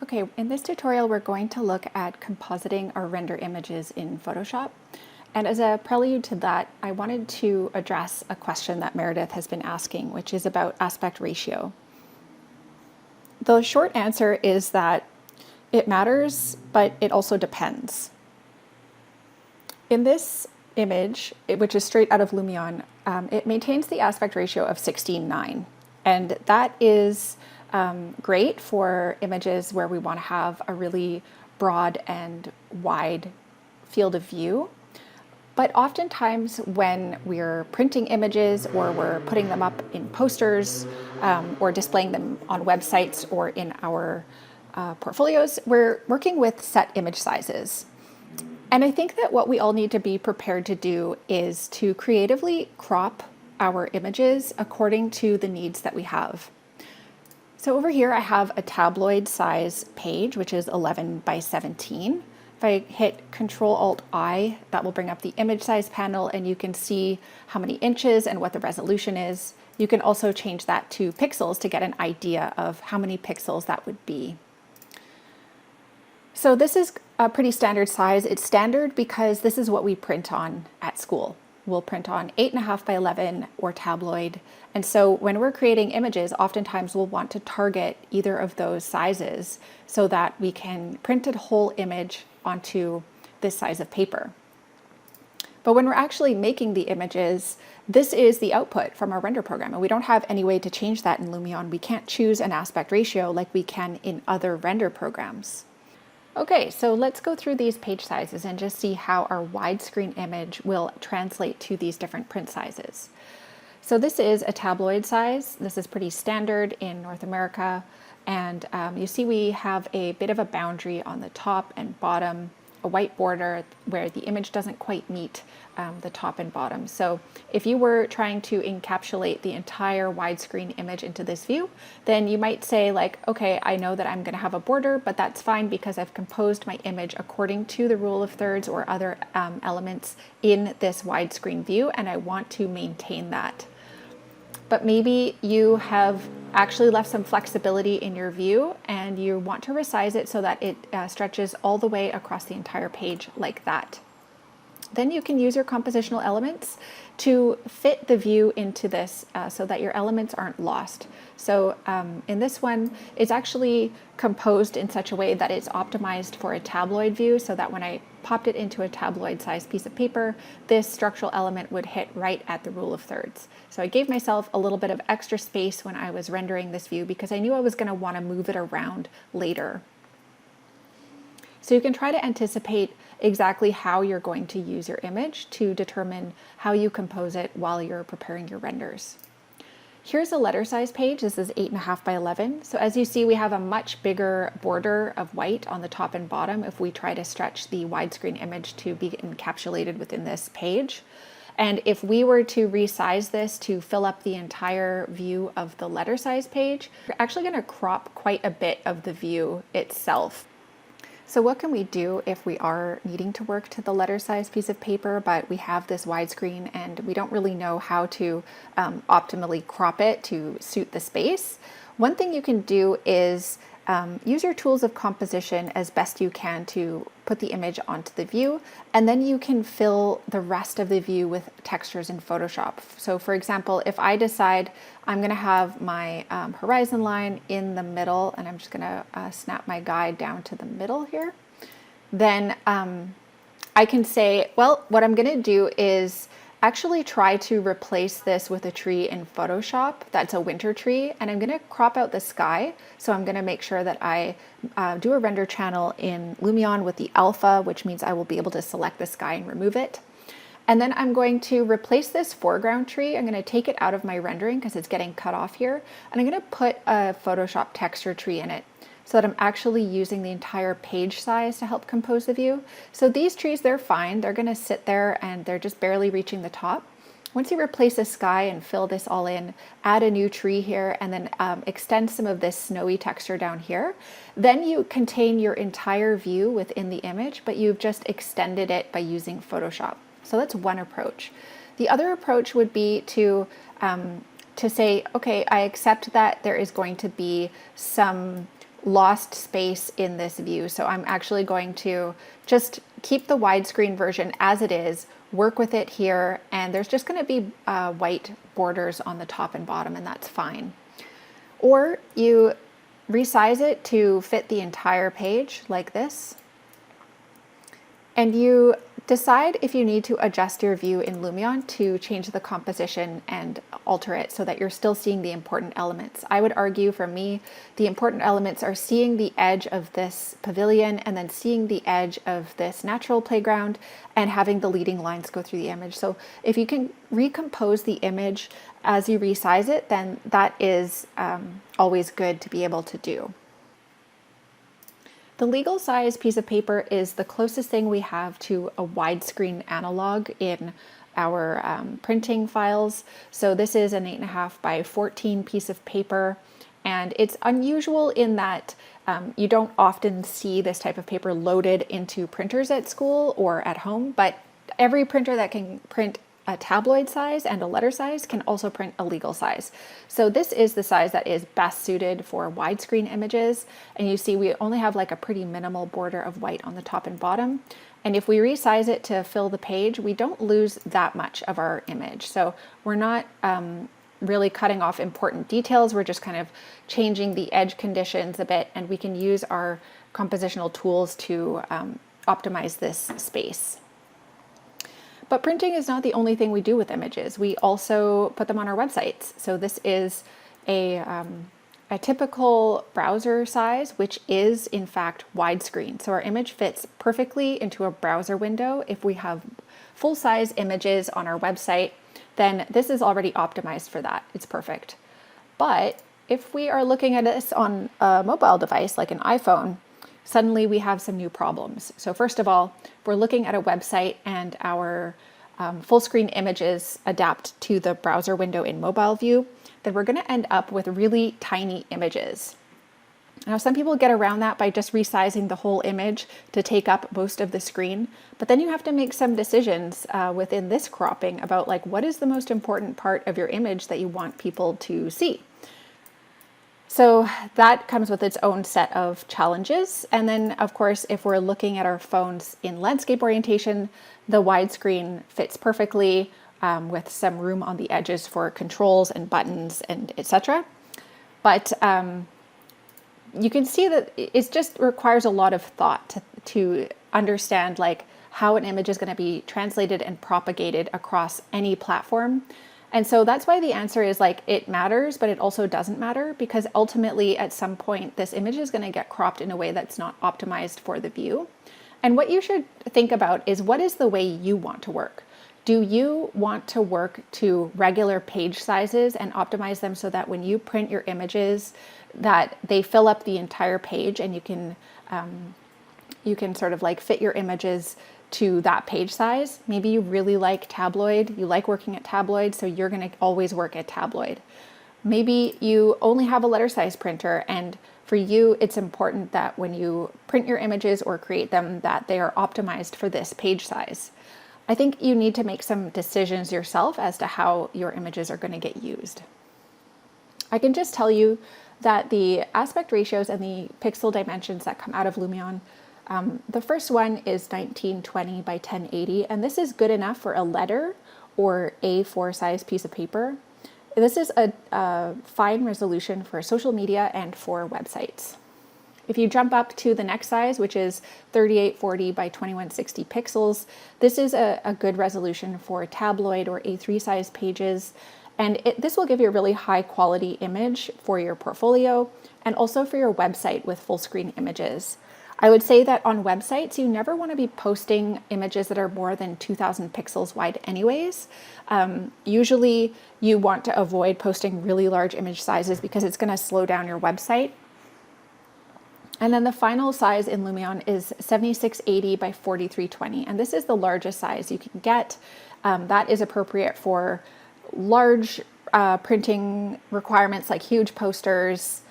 Okay, in this tutorial we're going to look at compositing our render images in Photoshop. And as a prelude to that, I wanted to address a question that Meredith has been asking, which is about aspect ratio. The short answer is that it matters, but it also depends. In this image, which is straight out of Lumion, it maintains the aspect ratio of 16:9. And that is great for images where we want to have a really broad and wide field of view. But oftentimes when we're printing images or we're putting them up in posters or displaying them on websites or in our portfolios, we're working with set image sizes. And I think that what we all need to be prepared to do is to creatively crop our images according to the needs that we have. So over here I have a tabloid size page, which is 11 by 17. If I hit Control-Alt-I, that will bring up the image size panel and you can see how many inches and what the resolution is. You can also change that to pixels to get an idea of how many pixels that would be. So this is a pretty standard size. It's standard because this is what we print on at school. We'll print on 8.5 by 11 or tabloid. And so when we're creating images, oftentimes we'll want to target either of those sizes so that we can print a whole image onto this size of paper. But when we're actually making the images, this is the output from our render program, and we don't have any way to change that in Lumion. We can't choose an aspect ratio like we can in other render programs. Okay, so let's go through these page sizes and just see how our widescreen image will translate to these different print sizes. So this is a tabloid size. This is pretty standard in North America. And you see we have a bit of a boundary on the top and bottom, a white border where the image doesn't quite meet the top and bottom. So if you were trying to encapsulate the entire widescreen image into this view, then you might say like, okay, I know that I'm going to have a border, but that's fine because I've composed my image according to the rule of thirds or other elements in this widescreen view, and I want to maintain that. But maybe you have actually left some flexibility in your view and you want to resize it so that it stretches all the way across the entire page like that. Then you can use your compositional elements to fit the view into this so that your elements aren't lost. So in this one, it's actually composed in such a way that it's optimized for a tabloid view so that when I popped it into a tabloid sized piece of paper, this structural element would hit right at the rule of thirds. So I gave myself a little bit of extra space when I was rendering this view because I knew I was going to want to move it around later. So you can try to anticipate exactly how you're going to use your image to determine how you compose it while you're preparing your renders. Here's a letter size page. This is 8.5 by 11. So as you see, we have a much bigger border of white on the top and bottom if we try to stretch the widescreen image to be encapsulated within this page. And if we were to resize this to fill up the entire view of the letter size page, you're actually going to crop quite a bit of the view itself. So what can we do if we are needing to work to the letter size piece of paper, but we have this widescreen and we don't really know how to optimally crop it to suit the space? One thing you can do is use your tools of composition as best you can to put the image onto the view, and then you can fill the rest of the view with textures in Photoshop. So for example, if I decide I'm going to have my horizon line in the middle, and I'm just going to snap my guide down to the middle here, then I can say, well, what I'm going to do is actually try to replace this with a tree in Photoshop. That's a winter tree, and I'm going to crop out the sky. So I'm going to make sure that I do a render channel in Lumion with the alpha, which means I will be able to select the sky and remove it. And then I'm going to replace this foreground tree. I'm going to take it out of my rendering because it's getting cut off here, and I'm going to put a Photoshop texture tree in it, so that I'm actually using the entire page size to help compose the view. So these trees, they're fine. They're gonna sit there and they're just barely reaching the top. Once you replace the sky and fill this all in, add a new tree here, and then extend some of this snowy texture down here, then you contain your entire view within the image, but you've just extended it by using Photoshop. So that's one approach. The other approach would be to say, okay, I accept that there is going to be some lost space in this view. So I'm actually going to just keep the widescreen version as it is, work with it here, and there's just going to be white borders on the top and bottom, and that's fine. Or you resize it to fit the entire page like this, and you decide if you need to adjust your view in Lumion to change the composition and alter it so that you're still seeing the important elements. I would argue for me, the important elements are seeing the edge of this pavilion and then seeing the edge of this natural playground and having the leading lines go through the image. So if you can recompose the image as you resize it, then that is always good to be able to do. The legal size piece of paper is the closest thing we have to a widescreen analog in our printing files. So this is an 8.5 by 14 piece of paper, and it's unusual in that you don't often see this type of paper loaded into printers at school or at home, but every printer that can print a tabloid size and a letter size can also print a legal size. So this is the size that is best suited for widescreen images. And you see we only have like a pretty minimal border of white on the top and bottom. And if we resize it to fill the page, we don't lose that much of our image. So we're not really cutting off important details. We're just kind of changing the edge conditions a bit, and we can use our compositional tools to optimize this space. But printing is not the only thing we do with images. We also put them on our websites. So this is a typical browser size, which is in fact widescreen. So our image fits perfectly into a browser window. If we have full-size images on our website, then this is already optimized for that. It's perfect. But if we are looking at this on a mobile device like an iPhone, suddenly we have some new problems. So first of all, if we're looking at a website and our full screen images adapt to the browser window in mobile view, then we're going to end up with really tiny images. Now, some people get around that by just resizing the whole image to take up most of the screen, but then you have to make some decisions within this cropping about like what is the most important part of your image that you want people to see. So that comes with its own set of challenges. And then, of course, if we're looking at our phones in landscape orientation, the widescreen fits perfectly with some room on the edges for controls and buttons and etc. But you can see that it just requires a lot of thought to understand like how an image is going to be translated and propagated across any platform. And so that's why the answer is like it matters, but it also doesn't matter, because ultimately at some point this image is going to get cropped in a way that's not optimized for the view. And what you should think about is what is the way you want to work? Do you want to work to regular page sizes and optimize them so that when you print your images that they fill up the entire page and you can sort of like fit your images to that page size? Maybe you really like Tabloid, you like working at Tabloid, so you're going to always work at Tabloid. Maybe you only have a letter size printer, and for you it's important that when you print your images or create them that they are optimized for this page size. I think you need to make some decisions yourself as to how your images are going to get used. I can just tell you that the aspect ratios and the pixel dimensions that come out of Lumion, the first one is 1920 by 1080, and this is good enough for a letter or A4 size piece of paper. This is a fine resolution for social media and for websites. If you jump up to the next size, which is 3840 by 2160 pixels, this is a good resolution for tabloid or A3 size pages. And this will give you a really high quality image for your portfolio and also for your website with full screen images. I would say that on websites, you never want to be posting images that are more than 2000 pixels wide anyways. Usually you want to avoid posting really large image sizes because it's going to slow down your website. And then the final size in Lumion is 7680 by 4320. And this is the largest size you can get. That is appropriate for large printing requirements like huge posters,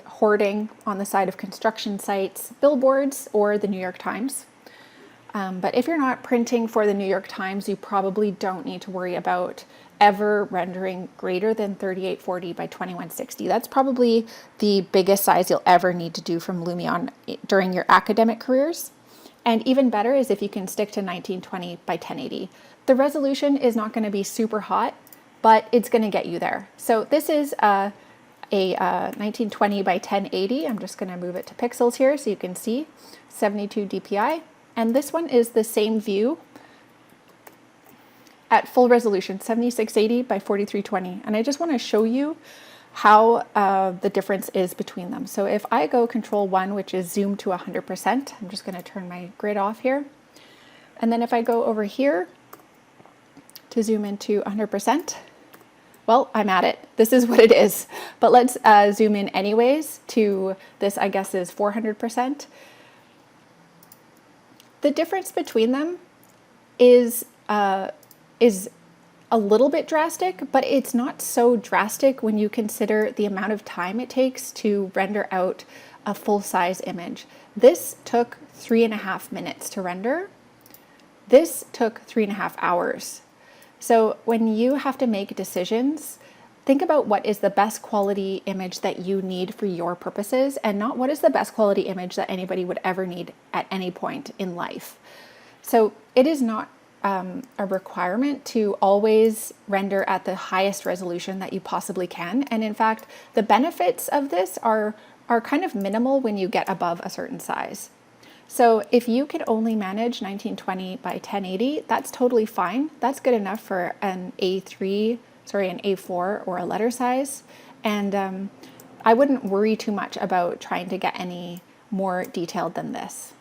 hoarding on the side of construction sites, billboards, or the New York Times. But if you're not printing for the New York Times, you probably don't need to worry about ever rendering greater than 3840 by 2160. That's probably the biggest size you'll ever need to do from Lumion during your academic careers. And even better is if you can stick to 1920 by 1080. The resolution is not going to be super hot, but it's going to get you there. So this is a 1920 by 1080. I'm just going to move it to pixels here so you can see 72 dpi. And this one is the same view at full resolution, 7680 by 4320. And I just want to show you how the difference is between them. So if I go Control-1, which is zoom to 100%, I'm just going to turn my grid off here. And then if I go over here to zoom into 100%, well, I'm at it. This is what it is. But let's zoom in anyways to this, I guess, is 400%. The difference between them is a little bit drastic, but it's not so drastic when you consider the amount of time it takes to render out a full-size image. This took 3.5 minutes to render. This took 3.5 hours. So when you have to make decisions, think about what is the best quality image that you need for your purposes, and not what is the best quality image that anybody would ever need at any point in life. So it is not a requirement to always render at the highest resolution that you possibly can. And in fact, the benefits of this are kind of minimal when you get above a certain size. So if you can only manage 1920 by 1080, that's totally fine. That's good enough for an A3, an A4 or a letter size. And I wouldn't worry too much about trying to get any more detailed than this.